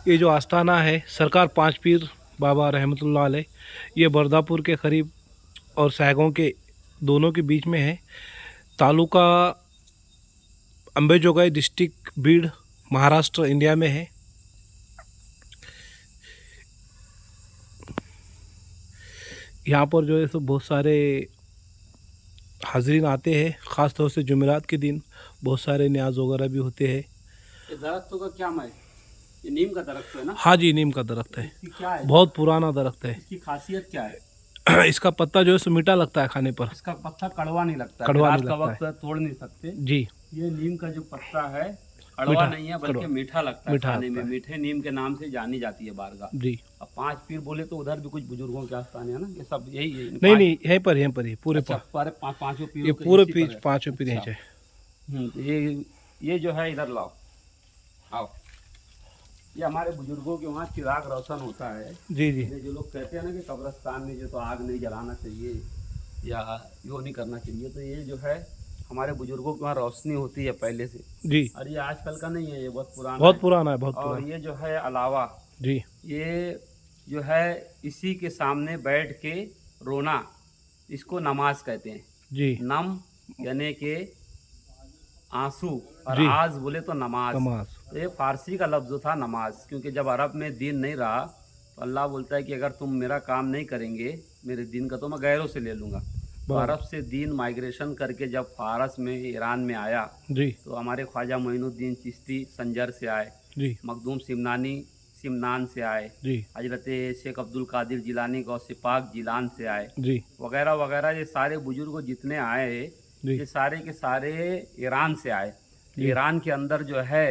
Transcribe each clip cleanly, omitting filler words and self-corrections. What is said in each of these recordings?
ये जो आस्थाना है सरकार पाँच पीर बाबा रहमतुल्लाह अलैह, ये बर्दापुर के करीब और सैगों के दोनों के बीच में है। तालुका अंबेजोगाई, डिस्ट्रिक्ट बीड़, महाराष्ट्र, इंडिया में है। यहाँ पर जो है सो बहुत सारे हाजरीन आते हैं, ख़ास तौर से जुमेरात के दिन बहुत सारे न्याज वगैरह भी होते हैं। ये दरख्तों का क्या है? ये नीम का दरख्त है ना? हाँ जी, नीम का दरख्त है। इसकी क्या है? बहुत पुराना दरख्त है। इसकी खासियत क्या है? इसका पत्ता जो है सो मीठा लगता है खाने पर। इसका पत्ता कड़वा नहीं लगता, कड़वा रात नहीं का लगता वक्त तोड़ नहीं सकते जी। ये नीम का जो पत्ता है कड़वा नहीं है, बल्कि कड़वा। मीठा लगता है मीठा खाने लगता में। है। मीठे नीम के नाम से जानी जाती है बारगाह। जी। अब पांच पीर बोले तो उधर भी कुछ बुजुर्गों के आस्थान है ना, ये सब यही है? नहीं, यहीं पर ही पूरे अच्छा, पांचों ये पीरों के पूरे इसी पर पीर है। पाँचों पीर अच्छा। हैं। तो ये जो है इधर लाओ, आओ। ये हमारे बुजुर्गों के वहाँ चिराग रोशन होता है। जी जी। ये जो लोग कहते हैं ना कि कब्रिस्तान में जो तो आग नहीं जलाना चाहिए या यो नहीं करना चाहिए, तो ये जो है हमारे बुजुर्गों के वहाँ रोशनी होती है पहले से। जी। और ये आजकल का नहीं है, ये बहुत पुराना बहुत है। पुराना है, बहुत और पुराना। ये जो है अलावा जी ये जो है इसी के सामने बैठ के रोना, इसको नमाज कहते हैं। जी। नम यानी कि आंसू, और जी। आज बोले तो नमाज। नमाज। तो ये फारसी का लफ्ज़ था नमाज, क्योंकि जब अरब में दीन नहीं रहा तो अल्लाह बोलता है कि अगर तुम मेरा काम नहीं करेंगे मेरे दीन का, तो मैं गैरों से ले लूँगा। तो बराबर। अरब से दीन माइग्रेशन करके जब फारस में ईरान में आया जी तो हमारे ख्वाजा मोइनुद्दीन चिश्ती संजर से आए, जी। मखदूम सिमनानी सिमनान से आए, जी हजरत शेख अब्दुल कादिर जिलानी गौसे पाक जिलान से आए, जी। वगैरह वगैरह। ये सारे बुजुर्ग जितने आए जी ये सारे के सारे ईरान से आए। जी। ईरान के अंदर जो है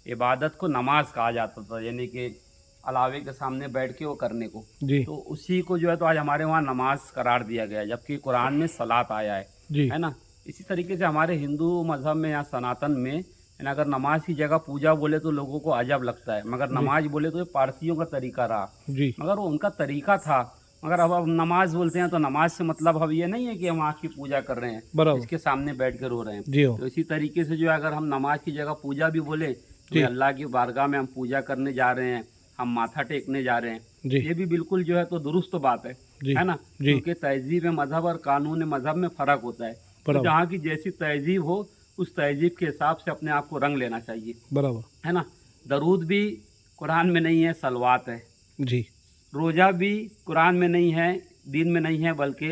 इबादत को नमाज कहा जाता था, यानी कि अलावे के सामने बैठ के वो करने को। जी तो उसी को जो है तो आज हमारे वहाँ नमाज करार दिया गया है, जबकि कुरान में सलात आया जी। है ना। इसी तरीके से हमारे हिंदू मज़हब में या सनातन में अगर नमाज की जगह पूजा बोले तो लोगों को अजब लगता है, मगर नमाज बोले तो ये पारसियों का तरीका रहा, जी। मगर वो उनका तरीका था। मगर अब नमाज बोलते हैं तो नमाज से मतलब अब ये नहीं है कि हम आँख की पूजा कर रहे हैं, बराबर। इसके सामने बैठ कर रो रहे हैं। जी हो। तो इसी तरीके से जो है अगर हम नमाज की जगह पूजा भी बोले तो अल्लाह की बारगाह में हम पूजा करने जा रहे हैं, हम माथा टेकने जा रहे हैं, जी। ये भी बिल्कुल जो है तो दुरुस्त बात है ना। क्योंकि तहजीब मज़हब और कानून मज़हब में फ़र्क होता है। तो जहाँ की जैसी तहजीब हो उस तहजीब के हिसाब से अपने आप को रंग लेना चाहिए, बराबर है ना। दरूद भी कुरान में नहीं है, सलवात है। जी। रोज़ा भी कुरान में नहीं है, दीन में नहीं है, बल्कि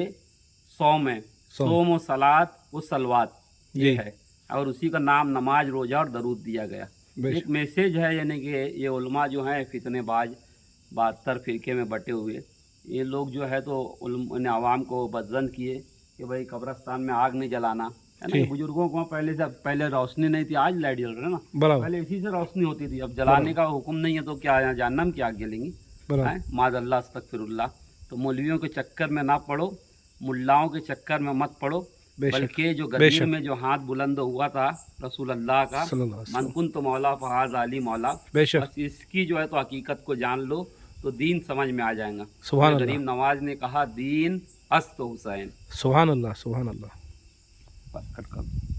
सौम है। सोम और सलात वो सलवात ये है, और उसी का नाम नमाज, रोज़ा और दरूद दिया गया। एक मैसेज है, यानी कि ये उलमा जो हैं फितनेबाज 72 फ़िरके में बटे हुए, ये लोग जो है तो उन्हें आवाम को बदजन किए कि भाई कब्रिस्तान में आग नहीं जलाना, है ना। बुजुर्गों को पहले रोशनी नहीं थी, आज लाइट जल रहा है ना, पहले इसी से रोशनी होती थी। अब जलाने का हुक्म नहीं है तो क्या यहाँ जहन्नम की आग जलेंगी? माज़अल्लाह अस्तगफिरुल्लाह। तो मौलवियों के चक्कर में ना पड़ो, मुल्लाओं के चक्कर में मत पड़ो, बल्कि जो गदीर में जो हाथ बुलंद हुआ था रसूल अल्लाह का, मन कुन्त मौला फहाज़ अली मौला, बस इसकी जो है तो हकीकत को जान लो तो दीन समझ में आ जाएगा। सुभान अल्लाह। गरीब नवाज ने कहा दीन अस्त हुसैन। सुभान अल्लाह, सुभान अल्लाह। कट कर।